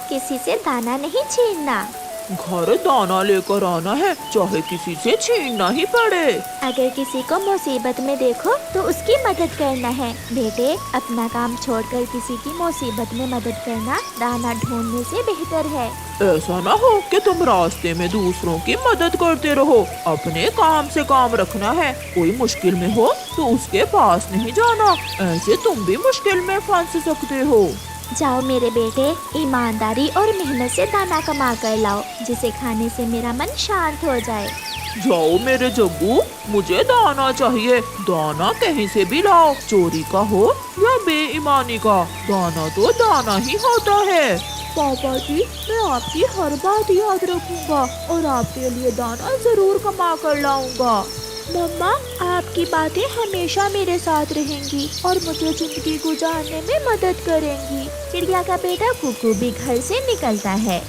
किसी से दाना नहीं छीनना। घर दाना लेकर आना है, चाहे किसी से छीनना ही पड़े। अगर किसी को मुसीबत में देखो तो उसकी मदद करना है। बेटे, अपना काम छोड़कर किसी की मुसीबत में मदद करना दाना ढूंढने से बेहतर है। ऐसा ना हो कि तुम रास्ते में दूसरों की मदद करते रहो। अपने काम से काम रखना है। कोई मुश्किल में हो तो उसके पास नहीं जाना, ऐसे तुम भी मुश्किल में फंस सकते हो। जाओ मेरे बेटे, ईमानदारी और मेहनत से दाना कमा कर लाओ, जिसे खाने से मेरा मन शांत हो जाए। जाओ मेरे जग्गू, मुझे दाना चाहिए। दाना कहीं से भी लाओ, चोरी का हो या बेईमानी का, दाना तो दाना ही होता है। पापा जी, मैं आपकी हर बात याद रखूंगा और आपके लिए दाना जरूर कमा कर लाऊंगा। मम्मा, आपकी बातें हमेशा मेरे साथ रहेंगी और मुझे जिंदगी गुजारने में मदद करेंगी। चिड़िया का बेटा कुकू भी घर से निकलता है।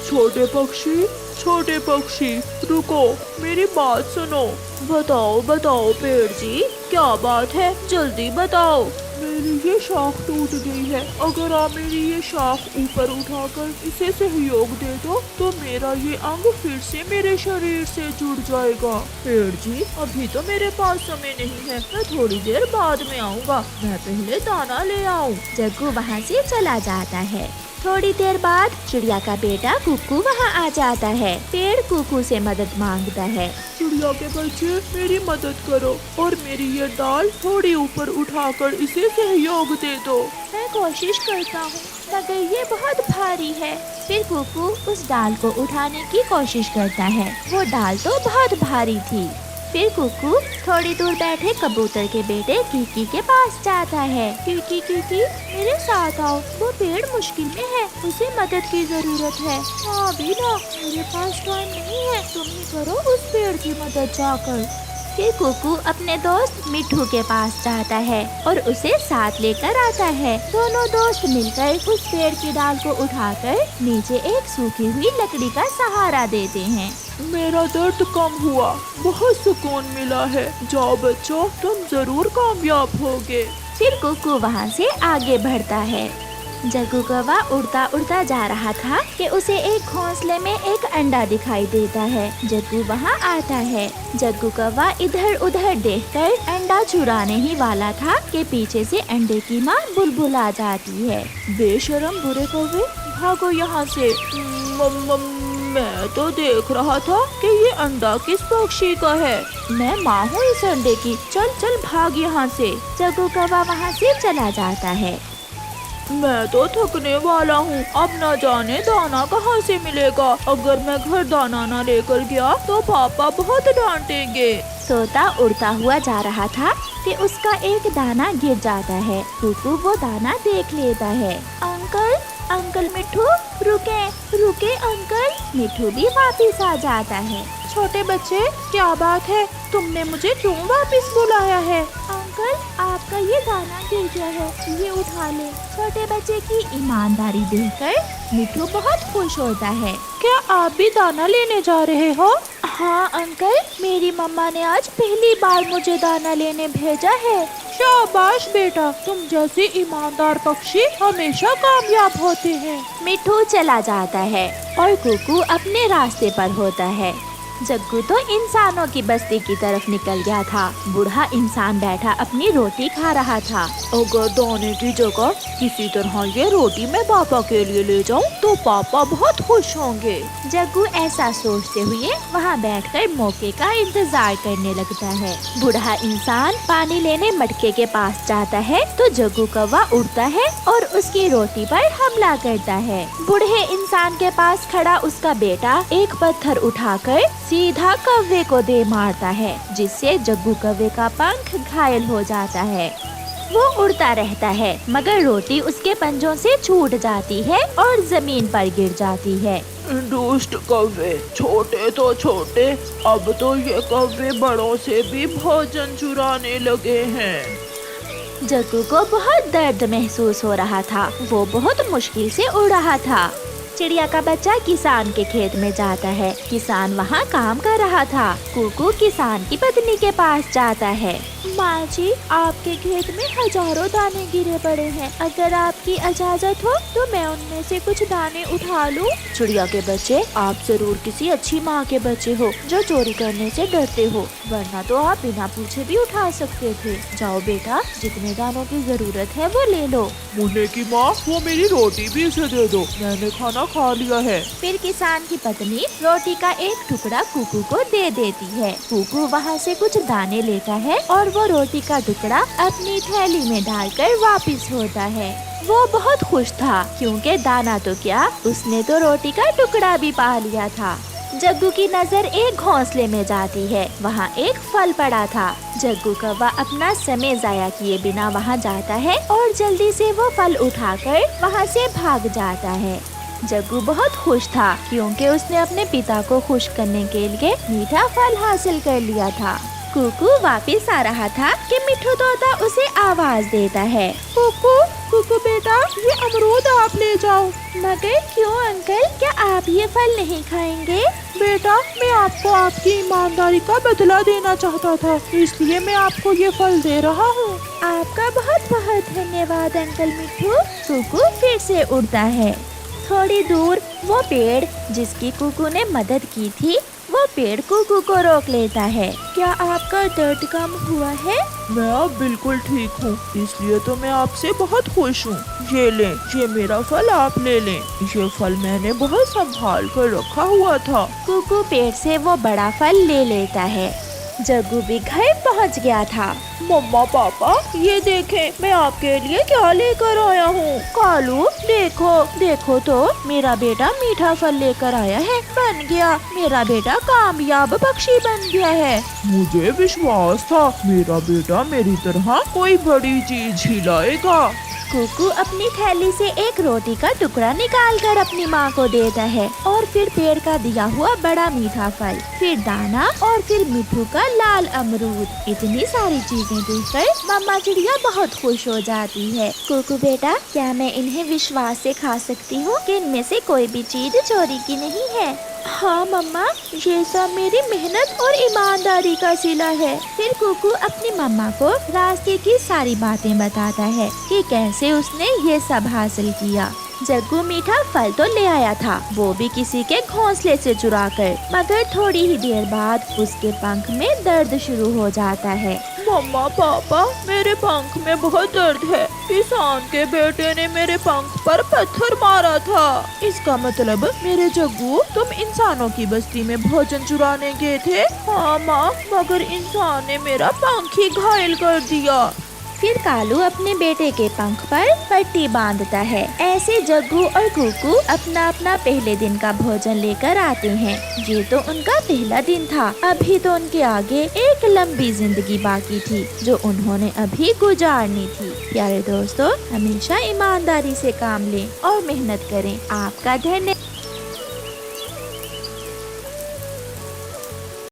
छोटे पक्षी, रुको, मेरी बात सुनो। बताओ बताओ पेड़ जी, क्या बात है, जल्दी बताओ। मेरी ये शाख टूट गई है, अगर आप मेरी ये शाख ऊपर उठाकर इसे सहयोग दे दो तो मेरा ये अंग फिर से मेरे शरीर से जुड़ जाएगा। पेड़ जी, अभी तो मेरे पास समय नहीं है, मैं थोड़ी देर बाद में आऊँगा, मैं पहले दाना ले आऊँ। जग्गू वहाँ से चला जाता है। थोड़ी देर बाद चिड़िया का बेटा कुकू वहाँ आ जाता है। पेड़ कुकू से मदद मांगता है। चिड़िया के बच्चे, मेरी मदद करो और मेरी ये डाल थोड़ी ऊपर उठाकर इसे सहयोग दे दो। मैं कोशिश करता हूँ, मगर ये बहुत भारी है। फिर कुकू उस डाल को उठाने की कोशिश करता है। वो डाल तो बहुत भारी थी। फिर कुकू थोड़ी दूर बैठे कबूतर के बेटे कीकी के पास जाता है। कीकी, मेरे साथ आओ, वो पेड़ मुश्किल में है, उसे मदद की जरूरत है। हाँ बीना, मेरे पास टाइम नहीं है, तुम ही करो उस पेड़ की मदद जाकर। फिर कुकू अपने दोस्त मिठू के पास जाता है और उसे साथ लेकर आता है। दोनों दोस्त मिलकर उस पेड़ की डाल को उठाकर नीचे एक सूखी हुई लकड़ी का सहारा देते हैं। मेरा दर्द कम हुआ, बहुत सुकून मिला है। जाओ बच्चों, तुम जरूर कामयाब होगे। फिर कुकू वहाँ से आगे बढ़ता है। जग्गू कौवा उड़ता उड़ता जा रहा था कि उसे एक घोंसले में एक अंडा दिखाई देता है। जग्गू वहाँ आता है। जग्गू कौवा इधर उधर देखकर अंडा चुराने ही वाला था कि पीछे से अंडे की माँ बुलबुल आ जाती है। बेशरम बुरे कौवे, भागो यहाँ से। मैं तो देख रहा था कि ये अंडा किस पक्षी का है। मैं माँ हूँ इस अंडे की, चल चल भाग यहाँ से। जग्गू कौवा वहाँ से चला जाता है। मैं तो थकने वाला हूँ, अब न जाने दाना कहाँ से मिलेगा। अगर मैं घर दाना न लेकर गया तो पापा बहुत डांटेंगे। तोता उड़ता हुआ जा रहा था कि उसका एक दाना गिर जाता है। कुकू वो दाना देख लेता है। अंकल मिठू, रुके अंकल। मिठू भी वापिस आ जाता है। छोटे बच्चे, क्या बात है, तुमने मुझे क्यों वापस बुलाया है? अंकल, आपका ये दाना गिर गया है, ये उठा ले। छोटे बच्चे की ईमानदारी देखकर मिठू बहुत खुश होता है। क्या आप भी दाना लेने जा रहे हो? हाँ अंकल, मेरी मम्मा ने आज पहली बार मुझे दाना लेने भेजा है। शाबाश बेटा, तुम जैसे ईमानदार पक्षी हमेशा कामयाब होते हैं। मिठू चला जाता है और कुकू अपने रास्ते पर होता है। जग्गू तो इंसानों की बस्ती की तरफ निकल गया था। बूढ़ा इंसान बैठा अपनी रोटी खा रहा था। अगर दाने की जगह किसी तरह ये रोटी मैं पापा के लिए ले जाऊं तो पापा बहुत खुश होंगे। जग्गू ऐसा सोचते हुए वहाँ बैठकर मौके का इंतजार करने लगता है। बूढ़ा इंसान पानी लेने मटके के पास जाता है तो जग्गू कौवा उड़ता है और उसकी रोटी पर हमला करता है। बूढ़े इंसान के पास खड़ा उसका बेटा एक पत्थर उठाकर सीधा कौवे को दे मारता है, जिससे जग्गू कौवे का पंख घायल हो जाता है। वो उड़ता रहता है मगर रोटी उसके पंजों से छूट जाती है और जमीन पर गिर जाती है। दुष्ट कौवे, छोटे तो छोटे, अब तो ये कौवे बड़ों से भी भोजन चुराने लगे हैं। जग्गू को बहुत दर्द महसूस हो रहा था। वो बहुत मुश्किल से उड़ रहा था। चिड़िया का बच्चा किसान के खेत में जाता है। किसान वहाँ काम कर रहा था। कुकू किसान की पत्नी के पास जाता है। माँ जी, आपके खेत में हजारों दाने गिरे पड़े हैं। अगर आपकी इजाजत हो तो मैं उनमें से कुछ दाने उठा लूं। चिड़िया के बच्चे, आप जरूर किसी अच्छी माँ के बच्चे हो जो चोरी करने से डरते हो, वरना तो आप बिना पूछे भी उठा सकते थे। जाओ बेटा, जितने दानों की जरूरत है वो ले लो। मुन्ने की माँ, वो मेरी रोटी भी इसे दे दो, मैंने खाना खा लिया है। फिर किसान की पत्नी रोटी का एक टुकड़ा कुकू को दे देती है। कुकू वहाँ से कुछ दाने लेता है और वो रोटी का टुकड़ा अपनी थैली में डालकर वापस होता है। वो बहुत खुश था, क्योंकि दाना तो क्या, उसने तो रोटी का टुकड़ा भी पा लिया था। जग्गू की नजर एक घोंसले में जाती है। वहाँ एक फल पड़ा था। जग्गू कौवा अपना समय जाया किए बिना वहाँ जाता है और जल्दी से वो फल उठाकर वहाँ से भाग जाता है। जग्गू बहुत खुश था, क्योंकि उसने अपने पिता को खुश करने के लिए मीठा फल हासिल कर लिया था। कुकू वापस आ रहा था कि मिट्ठू तोता उसे आवाज देता है। कुकू, कुकू बेटा, ये अमरूद आप ले जाओ। मगर क्यों अंकल, क्या आप ये फल नहीं खाएंगे? बेटा, मैं आपको आपकी ईमानदारी का बदला देना चाहता था, इसलिए मैं आपको ये फल दे रहा हूँ। आपका बहुत बहुत धन्यवाद अंकल मिट्ठू। कुकू फिर से उड़ता है। थोड़ी दूर वो पेड़ जिसकी कुकू ने मदद की थी, वो पेड़ कुकू को रोक लेता है। क्या आपका दर्द कम हुआ है? मैं अब बिल्कुल ठीक हूँ, इसलिए तो मैं आपसे बहुत खुश हूँ। ये लें, ये मेरा फल आप ले लें। ये फल मैंने बहुत संभाल कर रखा हुआ था। कुकू पेड़ से वो बड़ा फल ले लेता है। जग्गू भी घर पहुँच गया था। मम्मा पापा, ये देखें, मैं आपके लिए क्या लेकर आया हूँ। कालू, देखो देखो तो, मेरा बेटा मीठा फल लेकर आया है। बन गया, मेरा बेटा कामयाब पक्षी बन गया है। मुझे विश्वास था मेरा बेटा मेरी तरह कोई बड़ी चीज ही लाएगा। कुकू अपनी थैली से एक रोटी का टुकड़ा निकाल कर अपनी माँ को देता है, और फिर पेड़ का दिया हुआ बड़ा मीठा फल, फिर दाना, और फिर मिट्ठू का लाल अमरूद। इतनी सारी चीजें देखकर मम्मा चिड़िया बहुत खुश हो जाती है। कुकू बेटा, क्या मैं इन्हें विश्वास से खा सकती हूँ कि इनमें से कोई भी चीज चोरी की नहीं है? हाँ मम्मा, ये सब मेरी मेहनत और ईमानदारी का सिला है। फिर कुकू अपनी मम्मा को रास्ते की सारी बातें बताता है कि कैसे उसने ये सब हासिल किया। जग्गू मीठा फल तो ले आया था, वो भी किसी के घोंसले से चुरा कर, मगर थोड़ी ही देर बाद उसके पंख में दर्द शुरू हो जाता है। मम्मा पापा, मेरे पंख में बहुत दर्द है। किसान के बेटे ने मेरे पंख पर पत्थर मारा था। इसका मतलब मेरे जग्गू, तुम इंसानों की बस्ती में भोजन चुराने गए थे? हाँ माँ, मगर इंसान ने मेरा पंख ही घायल कर दिया। फिर कालू अपने बेटे के पंख पर पट्टी बांधता है। ऐसे जग्गू और कुकू अपना अपना पहले दिन का भोजन लेकर आते हैं। ये तो उनका पहला दिन था। अभी तो उनके आगे एक लंबी जिंदगी बाकी थी, जो उन्होंने अभी गुजारनी थी। प्यारे दोस्तों, हमेशा ईमानदारी से काम लें और मेहनत करें। आपका धन्यवाद।